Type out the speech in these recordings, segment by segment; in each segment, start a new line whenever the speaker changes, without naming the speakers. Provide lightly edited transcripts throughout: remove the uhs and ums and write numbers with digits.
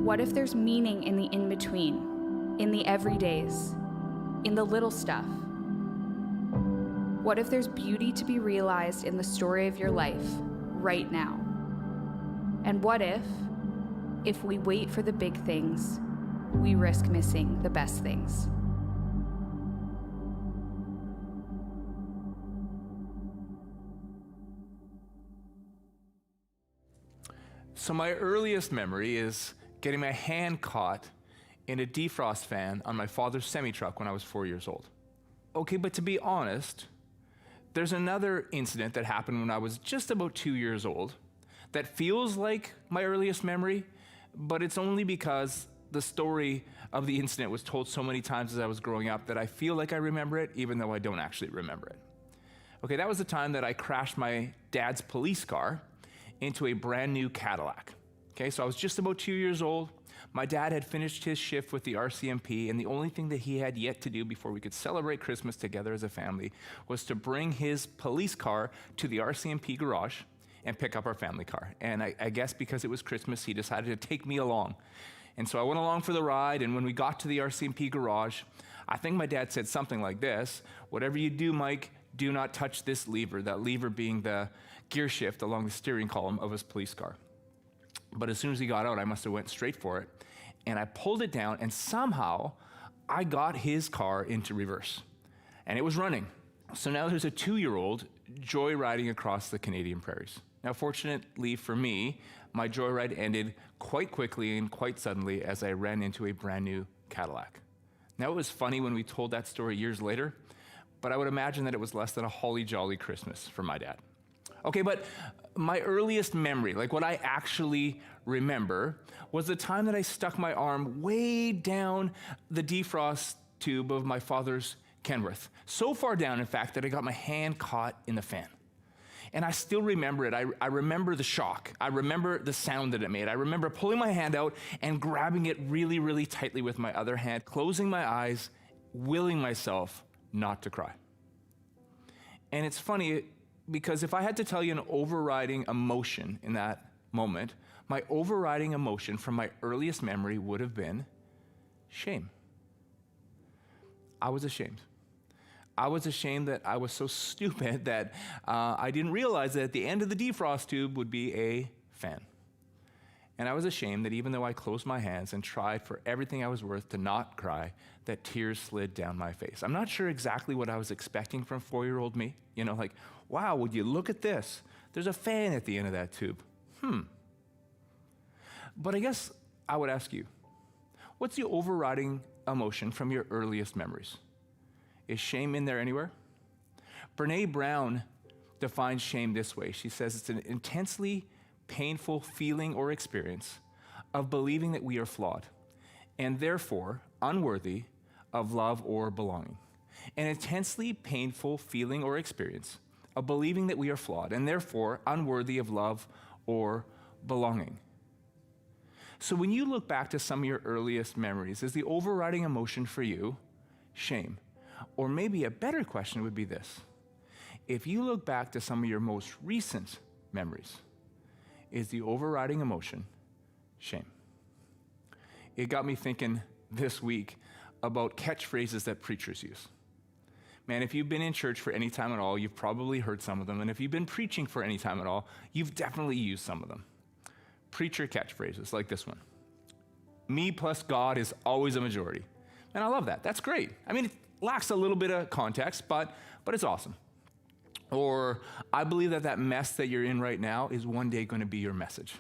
What if there's meaning in the in-between, in the everydays, in the little stuff? What if there's beauty to be realized in the story of your life right now? And what if we wait for the big things, we risk missing the best things?
So my earliest memory is getting my hand caught in a defrost fan on my father's semi-truck when I was 4 years old. Okay, but to be honest, there's another incident that happened when I was just about 2 years old that feels like my earliest memory, but it's only because the story of the incident was told so many times as I was growing up that I feel like I remember it, even though I don't actually remember it. Okay, that was the time that I crashed my dad's police car into a brand new Cadillac. Okay, so I was just about 2 years old. My dad had finished his shift with the RCMP, and the only thing that he had yet to do before we could celebrate Christmas together as a family was to bring his police car to the RCMP garage and pick up our family car. And I guess because it was Christmas, he decided to take me along. And so I went along for the ride, and when we got to the RCMP garage, I think my dad said something like this: "Whatever you do, Mike, do not touch this lever," that lever being the gear shift along the steering column of his police car. But as soon as he got out, I must have went straight for it, and I pulled it down, and somehow I got his car into reverse, and it was running. So now there's a 2-year-old joyriding across the Canadian prairies. Now, fortunately for me, my joyride ended quite quickly and quite suddenly as I ran into a brand new Cadillac. Now, it was funny when we told that story years later, but I would imagine that it was less than a holly jolly Christmas for my dad. Okay, but my earliest memory, like what I actually remember, was the time that I stuck my arm way down the defrost tube of my father's Kenworth. So far down, in fact, that I got my hand caught in the fan. And I still remember it. I remember the shock. I remember the sound that it made. I remember pulling my hand out and grabbing it really, really tightly with my other hand, closing my eyes, willing myself not to cry. And it's funny, because if I had to tell you an overriding emotion in that moment, my overriding emotion from my earliest memory would have been shame. I was ashamed. I was ashamed that I was so stupid that I didn't realize that at the end of the defrost tube would be a fan. And I was ashamed that even though I closed my hands and tried for everything I was worth to not cry, that tears slid down my face. I'm not sure exactly what I was expecting from 4-year-old me. You know, like, wow, would you look at this? There's a fan at the end of that tube. But I guess I would ask you, what's the overriding emotion from your earliest memories? Is shame in there anywhere? Brene Brown defines shame this way. She says it's an intensely painful feeling or experience of believing that we are flawed and therefore unworthy of love or belonging. An intensely painful feeling or experience of believing that we are flawed and therefore unworthy of love or belonging. So when you look back to some of your earliest memories, is the overriding emotion for you shame? Or maybe a better question would be this: if you look back to some of your most recent memories, is the overriding emotion shame? It got me thinking this week about catchphrases that preachers use. Man, if you've been in church for any time at all, you've probably heard some of them. And if you've been preaching for any time at all, you've definitely used some of them. Preacher catchphrases like this one: "Me plus God is always a majority." And I love that. That's great. I mean, it lacks a little bit of context, but it's awesome. Or, "I believe that mess that you're in right now is one day going to be your message."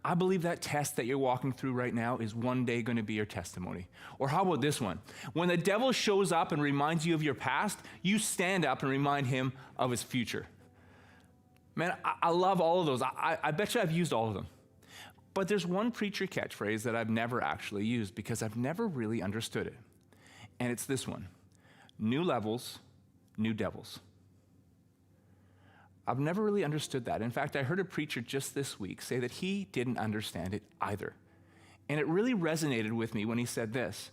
I believe that test that you're walking through right now is one day going to be your testimony. Or how about this one? "When the devil shows up and reminds you of your past, you stand up and remind him of his future." Man, I love all of those. I bet you I've used all of them. But there's one preacher catchphrase that I've never actually used because I've never really understood it. And it's this one: "New levels, new devils." I've never really understood that. In fact, I heard a preacher just this week say that he didn't understand it either. And it really resonated with me when he said this: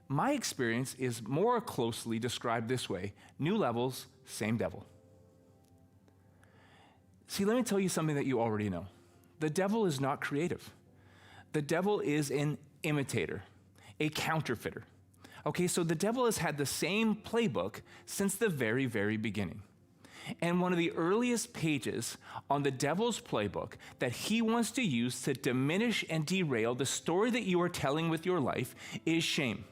"My experience is more closely described this way: new levels, same devil." See, let me tell you something that you already know. The devil is not creative. The devil is an imitator, a counterfeiter. Okay, so the devil has had the same playbook since the very, very beginning. And one of the earliest pages on the devil's playbook that he wants to use to diminish and derail the story that you are telling with your life is shame.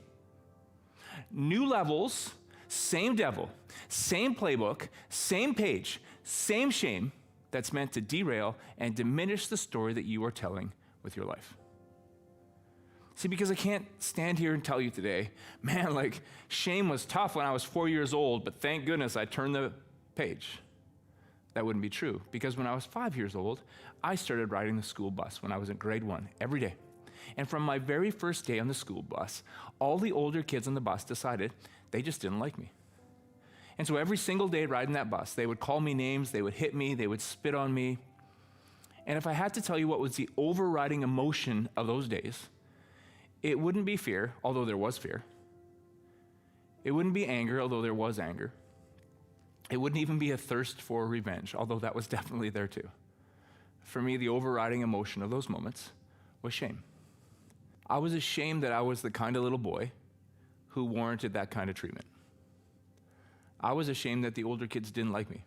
New levels, same devil, same playbook, same page, same shame that's meant to derail and diminish the story that you are telling with your life. See, because I can't stand here and tell you today, man, like shame was tough when I was 4 years old, but thank goodness I turned the page. That wouldn't be true, because when I was 5 years old, I started riding the school bus when I was in grade 1 every day. And from my very first day on the school bus, all the older kids on the bus decided they just didn't like me. And so every single day riding that bus, they would call me names, they would hit me, they would spit on me. And if I had to tell you what was the overriding emotion of those days, it wouldn't be fear, although there was fear. It wouldn't be anger, although there was anger. It wouldn't even be a thirst for revenge, although that was definitely there too. For me, the overriding emotion of those moments was shame. I was ashamed that I was the kind of little boy who warranted that kind of treatment. I was ashamed that the older kids didn't like me.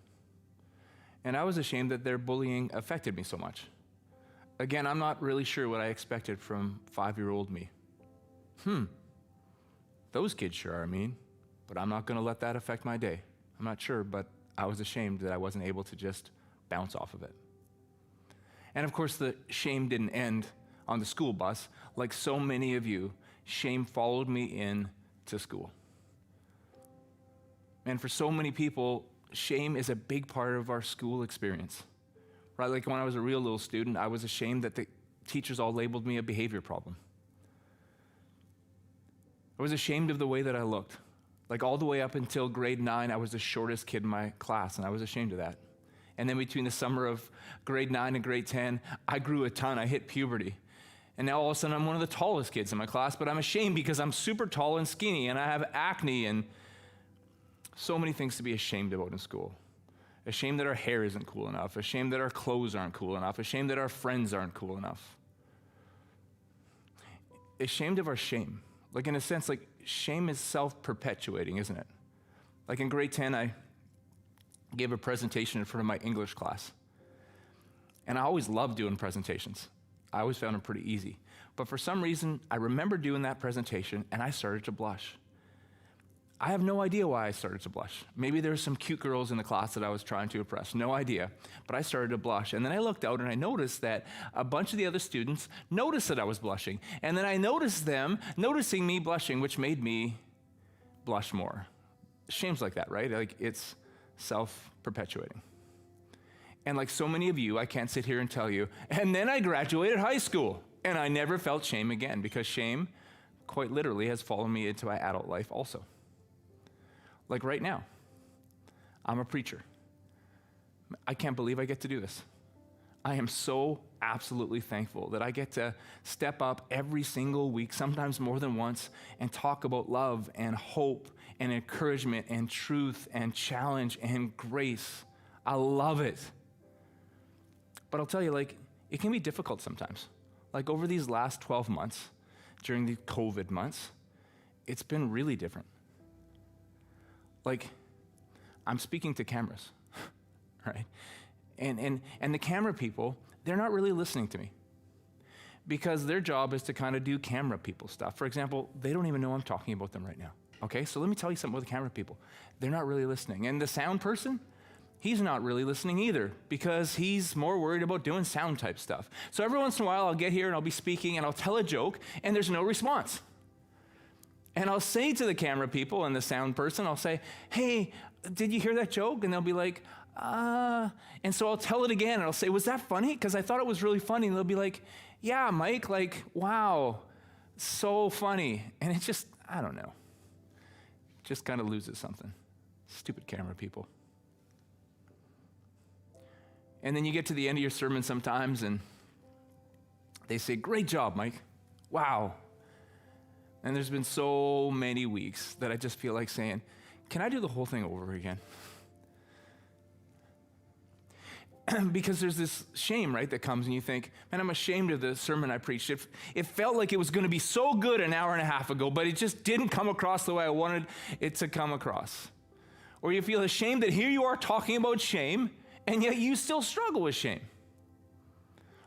And I was ashamed that their bullying affected me so much. Again, I'm not really sure what I expected from 5-year-old me. Those kids sure are mean, but I'm not going to let that affect my day. I'm not sure, but I was ashamed that I wasn't able to just bounce off of it. And of course, the shame didn't end on the school bus. Like so many of you, shame followed me in to school. And for so many people, shame is a big part of our school experience. Right? Like when I was a real little student, I was ashamed that the teachers all labeled me a behavior problem. I was ashamed of the way that I looked. Like all the way up until grade 9, I was the shortest kid in my class, and I was ashamed of that. And then between the summer of grade 9 and grade 10, I grew a ton. I hit puberty. And now all of a sudden, I'm one of the tallest kids in my class, but I'm ashamed because I'm super tall and skinny, and I have acne, and so many things to be ashamed about in school. Ashamed that our hair isn't cool enough, ashamed that our clothes aren't cool enough, ashamed that our friends aren't cool enough. Ashamed of our shame. Like in a sense, like shame is self-perpetuating, isn't it? Like in grade 10, I gave a presentation in front of my English class. And I always loved doing presentations. I always found them pretty easy. But for some reason, I remember doing that presentation and I started to blush. I have no idea why I started to blush. Maybe there were some cute girls in the class that I was trying to impress. No idea. But I started to blush. And then I looked out and I noticed that a bunch of the other students noticed that I was blushing. And then I noticed them noticing me blushing, which made me blush more. Shame's like that, right? Like it's self-perpetuating. And like so many of you, I can't sit here and tell you, and then I graduated high school and I never felt shame again, because shame quite literally has followed me into my adult life also. Like right now, I'm a preacher. I can't believe I get to do this. I am so absolutely thankful that I get to step up every single week, sometimes more than once, and talk about love and hope and encouragement and truth and challenge and grace. I love it. But I'll tell you, like, it can be difficult sometimes. Like over these last 12 months, during the COVID months, it's been really different. Like, I'm speaking to cameras, right? And the camera people, they're not really listening to me, because their job is to kind of do camera people stuff. For example, they don't even know I'm talking about them right now, okay? So let me tell you something about the camera people. They're not really listening. And the sound person, he's not really listening either, because he's more worried about doing sound type stuff. So every once in a while, I'll get here and I'll be speaking and I'll tell a joke and there's no response. And I'll say to the camera people and the sound person, I'll say, hey, did you hear that joke? And they'll be like, and so I'll tell it again and I'll say, was that funny? Because I thought it was really funny. And they'll be like, yeah, Mike, like, wow, so funny. And it's just, I don't know, just kind of loses something. Stupid camera people. And then you get to the end of your sermon sometimes and they say, great job, Mike. Wow. And there's been so many weeks that I just feel like saying, can I do the whole thing over again? because there's this shame, right, that comes and you think, man, I'm ashamed of the sermon I preached. It felt like it was going to be so good an hour and a half ago, but it just didn't come across the way I wanted it to come across. Or you feel ashamed that here you are talking about shame, and yet you still struggle with shame.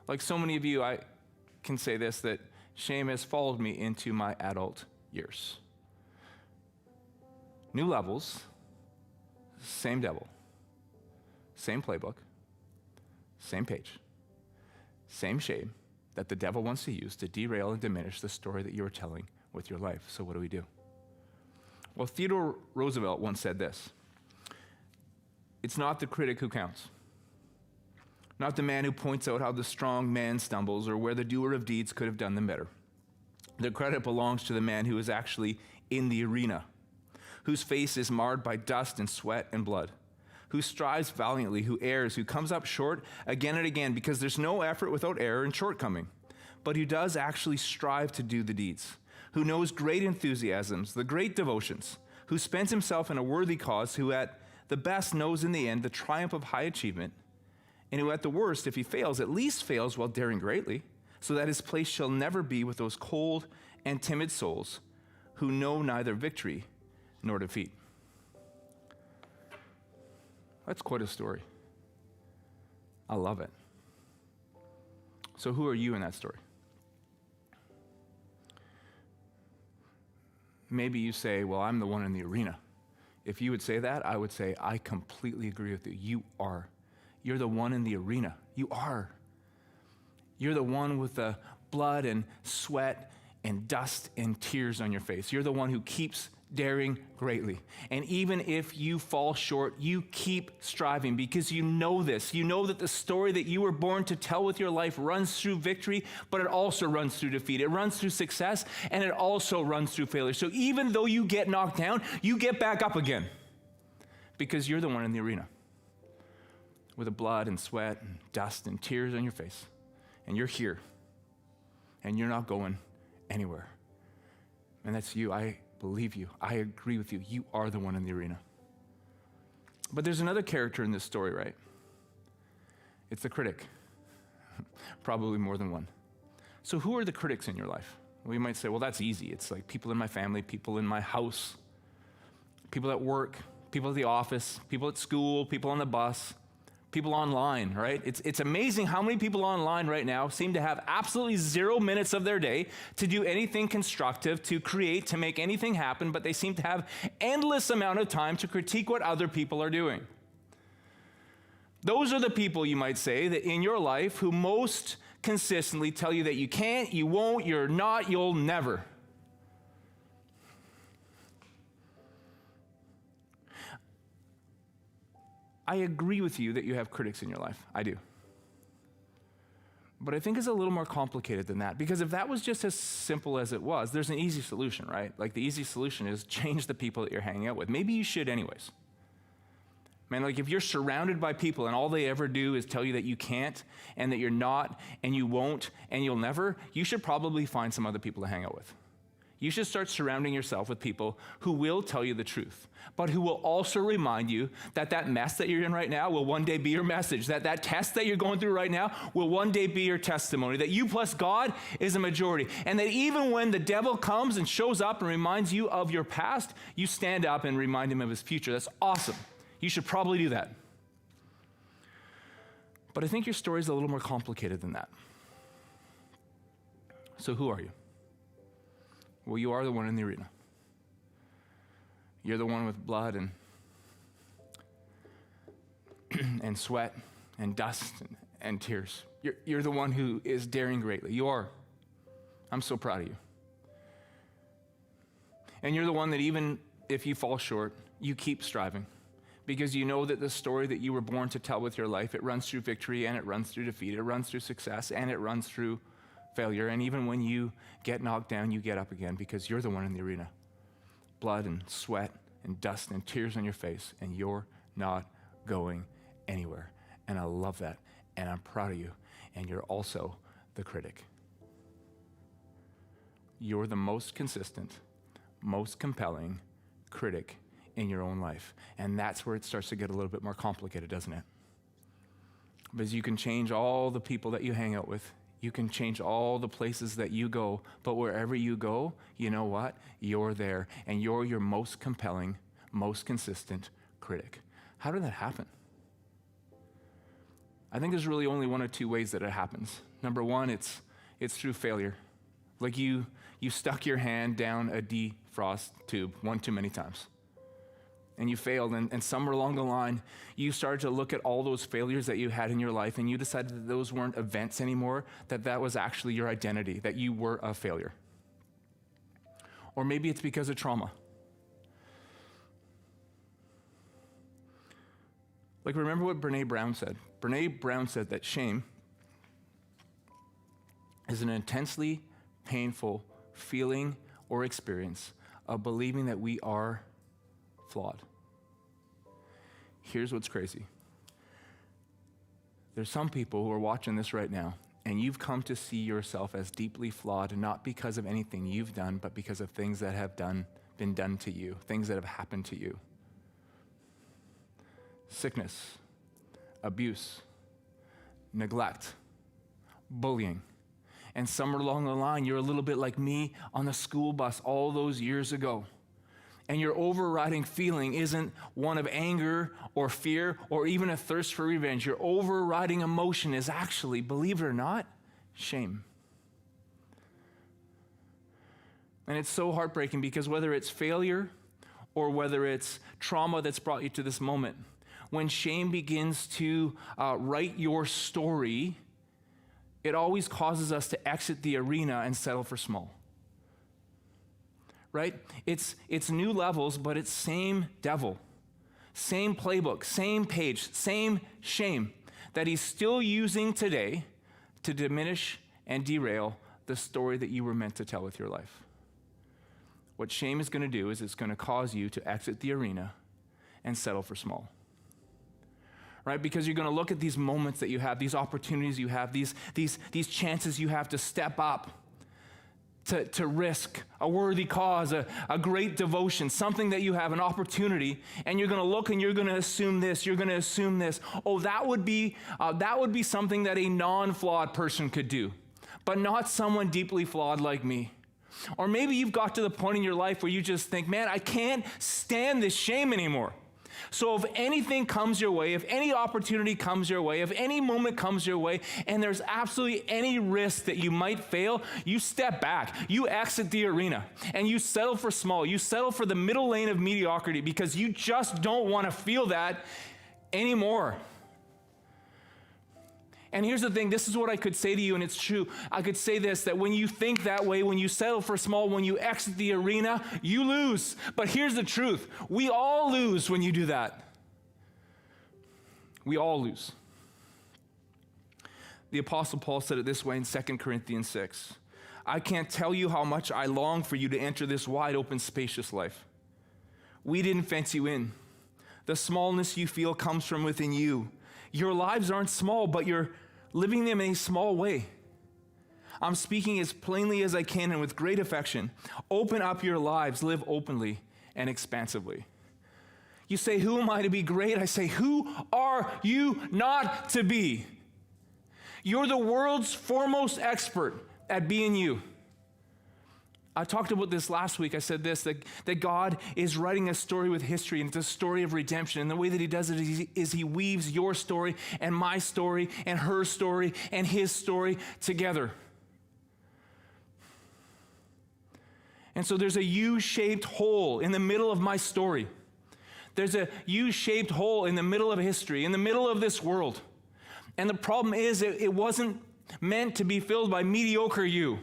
Like so many of you, I can say this, that shame has followed me into my adult years. New levels, same devil, same playbook, same page, same shame that the devil wants to use to derail and diminish the story that you are telling with your life. So what do we do? Well, Theodore Roosevelt once said this: it's not the critic who counts, not the man who points out how the strong man stumbles or where the doer of deeds could have done them better. The credit belongs to the man who is actually in the arena, whose face is marred by dust and sweat and blood, who strives valiantly, who errs, who comes up short again and again, because there's no effort without error and shortcoming, but who does actually strive to do the deeds, who knows great enthusiasms, the great devotions, who spends himself in a worthy cause, who at the best knows in the end the triumph of high achievement, and who at the worst, if he fails, at least fails while daring greatly, so that his place shall never be with those cold and timid souls who know neither victory nor defeat. That's quite a story. I love it. So who are you in that story? Maybe you say, well, I'm the one in the arena. If you would say that, I would say, I completely agree with you. You are. You're the one in the arena. You are. You're the one with the blood and sweat and dust and tears on your face. You're the one who keeps daring greatly. And even if you fall short, you keep striving because you know this. You know that the story that you were born to tell with your life runs through victory, but it also runs through defeat. It runs through success, and it also runs through failure. So even though you get knocked down, you get back up again because you're the one in the arena with the blood and sweat and dust and tears on your face. And you're here, and you're not going anywhere. And that's you. I believe you. I agree with you. You are the one in the arena. But there's another character in this story, right? It's the critic. Probably more than one. So who are the critics in your life? Well, you might say, well, that's easy. It's like people in my family, people in my house, people at work, people at the office, people at school, people on the bus, people online, right? It's amazing how many people online right now seem to have absolutely 0 minutes of their day to do anything constructive, to create, to make anything happen, but they seem to have endless amount of time to critique what other people are doing. Those are the people, you might say, that in your life who most consistently tell you that you can't, you won't, you're not, you'll never. I agree with you that you have critics in your life. I do. But I think it's a little more complicated than that, because if that was just as simple as it was, there's an easy solution, right? Like the easy solution is change the people that you're hanging out with. Maybe you should anyways. Man, like if you're surrounded by people and all they ever do is tell you that you can't and that you're not and you won't and you'll never, you should probably find some other people to hang out with. You should start surrounding yourself with people who will tell you the truth, but who will also remind you that that mess that you're in right now will one day be your message, that that test that you're going through right now will one day be your testimony, that you plus God is a majority, and that even when the devil comes and shows up and reminds you of your past, you stand up and remind him of his future. That's awesome. You should probably do that. But I think your story is a little more complicated than that. So who are you? Well, you are the one in the arena. You're the one with blood and sweat and dust and tears. You're the one who is daring greatly. You are. I'm so proud of you. And you're the one that even if you fall short, you keep striving, because you know that the story that you were born to tell with your life, it runs through victory and it runs through defeat. It runs through success and it runs through failure. And even when you get knocked down, you get up again, because you're the one in the arena. Blood and sweat and dust and tears on your face, and you're not going anywhere. And I love that, and I'm proud of you. And you're also the critic. You're the most consistent, most compelling critic in your own life. And that's where it starts to get a little bit more complicated, doesn't it? Because you can change all the people that you hang out with. You can change all the places that you go. But wherever you go, you know what? You're there. And you're your most compelling, most consistent critic. How did that happen? I think there's really only one or two ways that it happens. Number one, it's through failure. Like you stuck your hand down a defrost tube one too many times. And you failed, and somewhere along the line, you started to look at all those failures that you had in your life, and you decided that those weren't events anymore, that was actually your identity, that you were a failure. Or maybe it's because of trauma. Like, remember what Brene Brown said? Brene Brown said that shame is an intensely painful feeling or experience of believing that we are flawed. Here's what's crazy. There's some people who are watching this right now, and you've come to see yourself as deeply flawed, not because of anything you've done, but because of things that have been done to you, things that have happened to you. Sickness, abuse, neglect, bullying. And somewhere along the line, you're a little bit like me on the school bus all those years ago. And your overriding feeling isn't one of anger or fear or even a thirst for revenge. Your overriding emotion is actually, believe it or not, shame. And it's so heartbreaking because whether it's failure or whether it's trauma that's brought you to this moment, when shame begins to write your story, it always causes us to exit the arena and settle for small. Right? It's new levels, but it's same devil, same playbook, same page, same shame that he's still using today to diminish and derail the story that you were meant to tell with your life. What shame is going to do is it's going to cause you to exit the arena and settle for small. Right? Because you're going to look at these moments that you have, these opportunities you have, these chances you have to step up, to risk a worthy cause, a great devotion, something that you have, an opportunity, and you're going to look and you're going to assume this, you're going to assume this. Oh, that would be something that a non-flawed person could do, but not someone deeply flawed like me. Or maybe you've got to the point in your life where you just think, man, I can't stand this shame anymore. So if anything comes your way, if any opportunity comes your way, if any moment comes your way, and there's absolutely any risk that you might fail, you step back, you exit the arena, and you settle for small. You settle for the middle lane of mediocrity because you just don't want to feel that anymore. And here's the thing, this is what I could say to you, and it's true. I could say this, that when you think that way, when you settle for small, when you exit the arena, you lose. But here's the truth. We all lose when you do that. We all lose. The Apostle Paul said it this way in 2 Corinthians 6. I can't tell you how much I long for you to enter this wide open, spacious life. We didn't fence you in. The smallness you feel comes from within you. Your lives aren't small, but you're living them in a small way. I'm speaking as plainly as I can and with great affection. Open up your lives, live openly and expansively. You say, who am I to be great? I say, who are you not to be? You're the world's foremost expert at being you. I talked about this last week. I said this, that God is writing a story with history, and it's a story of redemption. And the way that he does it is he weaves your story and my story and her story and his story together. And so there's a U-shaped hole in the middle of my story. There's a U-shaped hole in the middle of history, in the middle of this world. And the problem is it wasn't meant to be filled by mediocre you,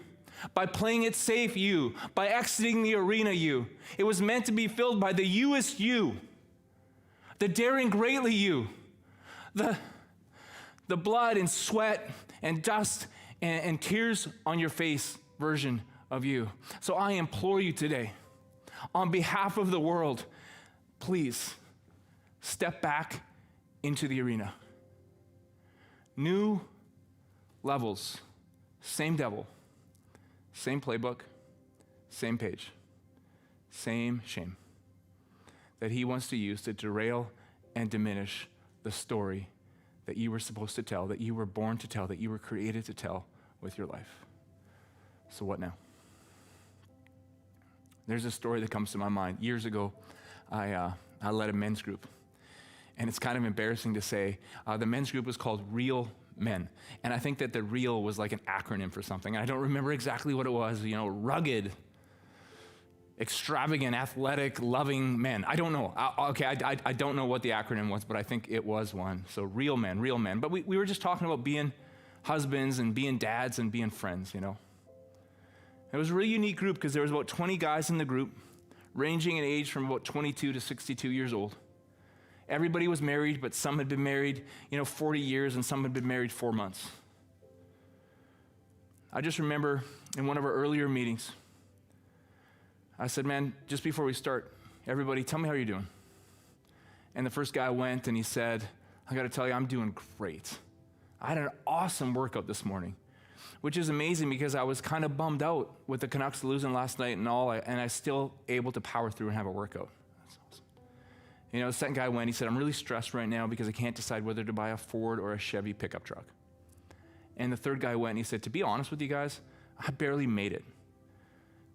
by playing it safe you, by exiting the arena you. It was meant to be filled by the you-est you, the daring greatly you, the blood and sweat and dust and tears on your face version of you. So I implore you today, on behalf of the world, please step back into the arena. New levels, same devil. Same playbook, same page, same shame that he wants to use to derail and diminish the story that you were supposed to tell, that you were born to tell, that you were created to tell with your life. So what now? There's a story that comes to my mind. Years ago, I led a men's group. And it's kind of embarrassing to say, the men's group was called Real Men. And I think that the real was like an acronym for something. I don't remember exactly what it was, rugged, extravagant, athletic, loving men. I don't know. I don't know what the acronym was, but I think it was one. So real men, real men. But we were just talking about being husbands and being dads and being friends, It was a really unique group because there was about 20 guys in the group, ranging in age from about 22 to 62 years old. Everybody was married, but some had been married, 40 years, and some had been married 4 months. I just remember in one of our earlier meetings, I said, man, just before we start, everybody, tell me how you're doing. And the first guy went and he said, I got to tell you, I'm doing great. I had an awesome workout this morning, which is amazing because I was kind of bummed out with the Canucks losing last night and all, and I still able to power through and have a workout. That's awesome. The second guy went, he said, I'm really stressed right now because I can't decide whether to buy a Ford or a Chevy pickup truck. And the third guy went and he said, to be honest with you guys, I barely made it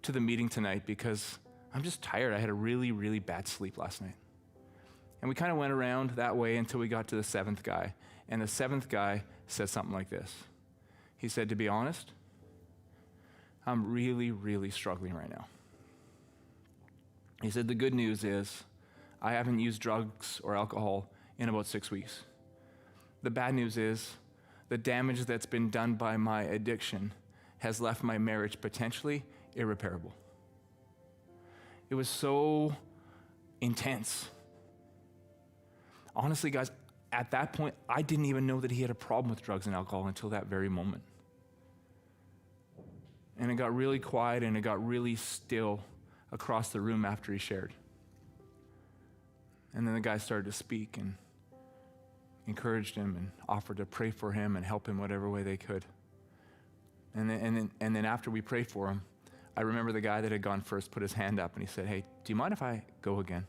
to the meeting tonight because I'm just tired. I had a really, really bad sleep last night. And we kind of went around that way until we got to the seventh guy. And the seventh guy said something like this. He said, to be honest, I'm really, really struggling right now. He said, the good news is I haven't used drugs or alcohol in about 6 weeks. The bad news is the damage that's been done by my addiction has left my marriage potentially irreparable. It was so intense. Honestly, guys, at that point, I didn't even know that he had a problem with drugs and alcohol until that very moment. And it got really quiet and it got really still across the room after he shared. And then the guy started to speak and encouraged him and offered to pray for him and help him whatever way they could. And then after we prayed for him, I remember the guy that had gone first put his hand up and he said, hey, do you mind if I go again?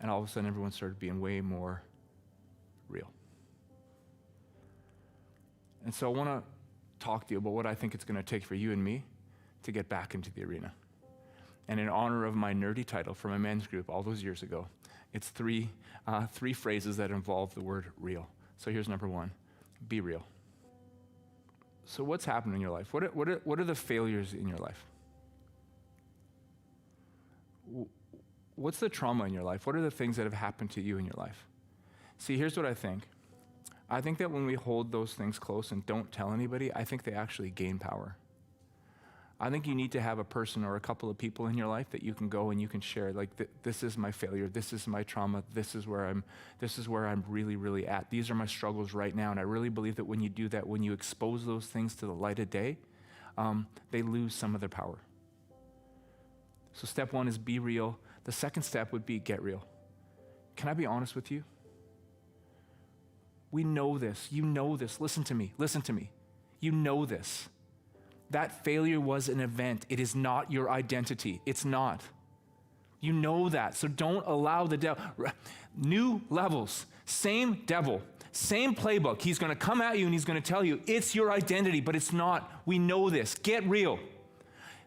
And all of a sudden everyone started being way more real. And so I want to talk to you about what I think it's going to take for you and me to get back into the arena. And in honor of my nerdy title for my men's group all those years ago, it's three phrases that involve the word real. So here's number one, be real. So what's happened in your life? What are the failures in your life? What's the trauma in your life? What are the things that have happened to you in your life? See, here's what I think. I think that when we hold those things close and don't tell anybody, I think they actually gain power. I think you need to have a person or a couple of people in your life that you can go and you can share, like, this is my failure, this is my trauma, this is where I'm really, really at. These are my struggles right now. And I really believe that when you do that, when you expose those things to the light of day, they lose some of their power. So step one is be real. The second step would be get real. Can I be honest with you? We know this. You know this. Listen to me. You know this. That failure was an event. It is not your identity. It's not. You know that. So don't allow the devil. New levels, same devil, same playbook. He's going to come at you and he's going to tell you it's your identity, but it's not. We know this. Get real.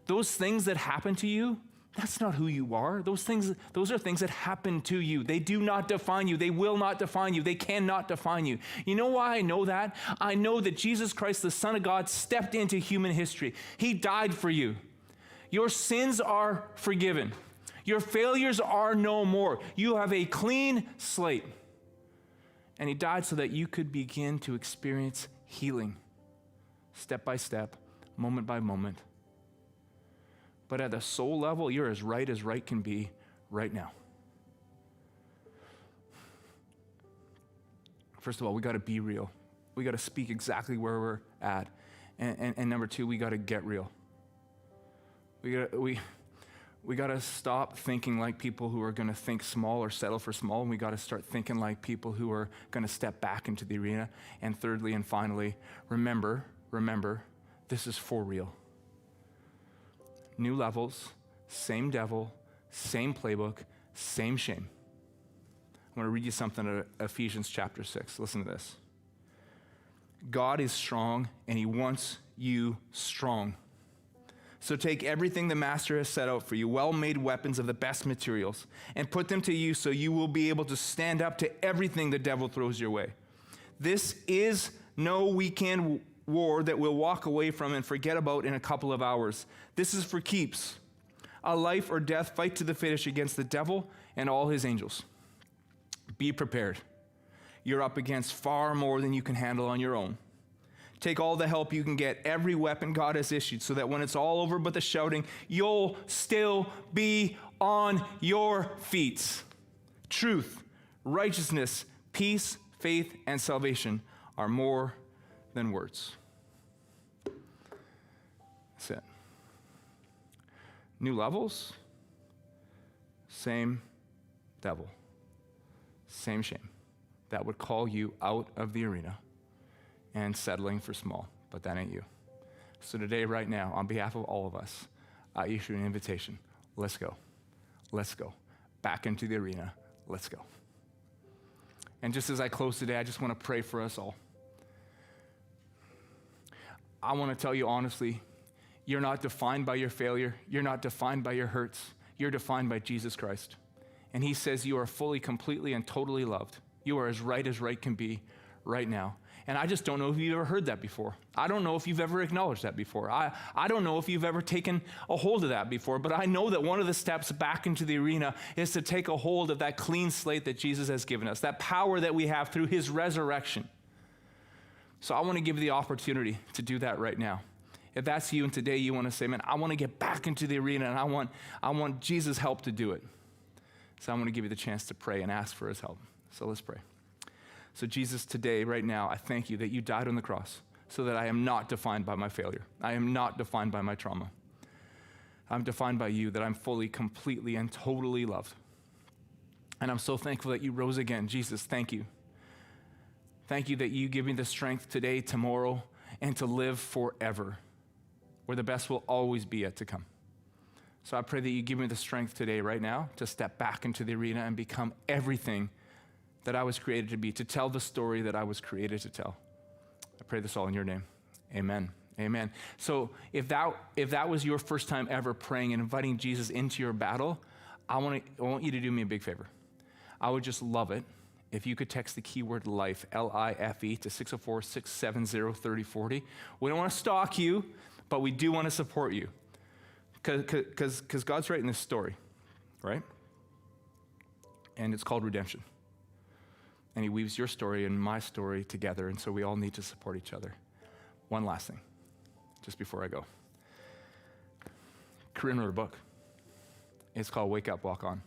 Those things that happen to you, that's not who you are. Those are things that happen to you. They do not define you. They will not define you. They cannot define you. You know why I know that? I know that Jesus Christ, the Son of God, stepped into human history. He died for you. Your sins are forgiven. Your failures are no more. You have a clean slate. And he died so that you could begin to experience healing, step by step, moment by moment. But at the soul level, you're as right can be right now. First of all, we got to be real. We got to speak exactly where we're at. And number two, we got to get real. We got to stop thinking like people who are going to think small or settle for small, and we got to start thinking like people who are going to step back into the arena. And thirdly and finally, remember, this is for real. New levels, same devil, same playbook, same shame. I'm going to read you something out of Ephesians chapter 6. Listen to this. God is strong, and he wants you strong. So take everything the master has set out for you, well-made weapons of the best materials, and put them to use so you will be able to stand up to everything the devil throws your way. This is no weekend war that we'll walk away from and forget about in a couple of hours. This is for keeps. A life or death fight to the finish against the devil and all his angels. Be prepared. You're up against far more than you can handle on your own. Take all the help you can get, every weapon God has issued, so that when it's all over but the shouting, you'll still be on your feet. Truth, righteousness, peace, faith, and salvation are more than words. That's it. New levels, same devil, same shame. That would call you out of the arena and settling for small, but that ain't you. So today, right now, on behalf of all of us, I issue an invitation. Let's go. Let's go. Back into the arena. Let's go. And just as I close today, I just want to pray for us all. I want to tell you honestly, you're not defined by your failure. You're not defined by your hurts. You're defined by Jesus Christ. And he says you are fully, completely, and totally loved. You are as right can be right now. And I just don't know if you've ever heard that before. I don't know if you've ever acknowledged that before. I don't know if you've ever taken a hold of that before, but I know that one of the steps back into the arena is to take a hold of that clean slate that Jesus has given us, that power that we have through his resurrection. So I want to give you the opportunity to do that right now. If that's you and today you want to say, man, I want to get back into the arena and I want Jesus' help to do it. So I want to give you the chance to pray and ask for his help. So let's pray. So Jesus, today, right now, I thank you that you died on the cross so that I am not defined by my failure. I am not defined by my trauma. I'm defined by you, that I'm fully, completely, and totally loved. And I'm so thankful that you rose again. Jesus, thank you. Thank you that you give me the strength today, tomorrow, and to live forever, where the best will always be yet to come. So I pray that you give me the strength today, right now, to step back into the arena and become everything that I was created to be, to tell the story that I was created to tell. I pray this all in your name. Amen. Amen. So if that was your first time ever praying and inviting Jesus into your battle, I want you to do me a big favor. I would just love it if you could text the keyword LIFE, L-I-F-E, to 604-670-3040. We don't want to stalk you, but we do want to support you. Because God's writing this story, right? And it's called redemption. And he weaves your story and my story together, and so we all need to support each other. One last thing, just before I go. Corinne wrote a book. It's called Wake Up, Walk On.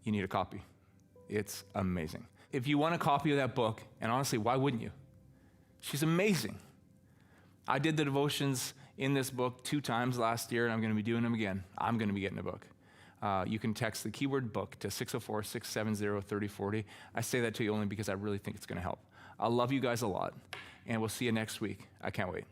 You need a copy. It's amazing. If you want a copy of that book, and honestly, why wouldn't you? She's amazing. I did the devotions in this book 2 times last year, and I'm going to be doing them again. I'm going to be getting a book. You can text the keyword book to 604-670-3040. I say that to you only because I really think it's going to help. I love you guys a lot, and we'll see you next week. I can't wait.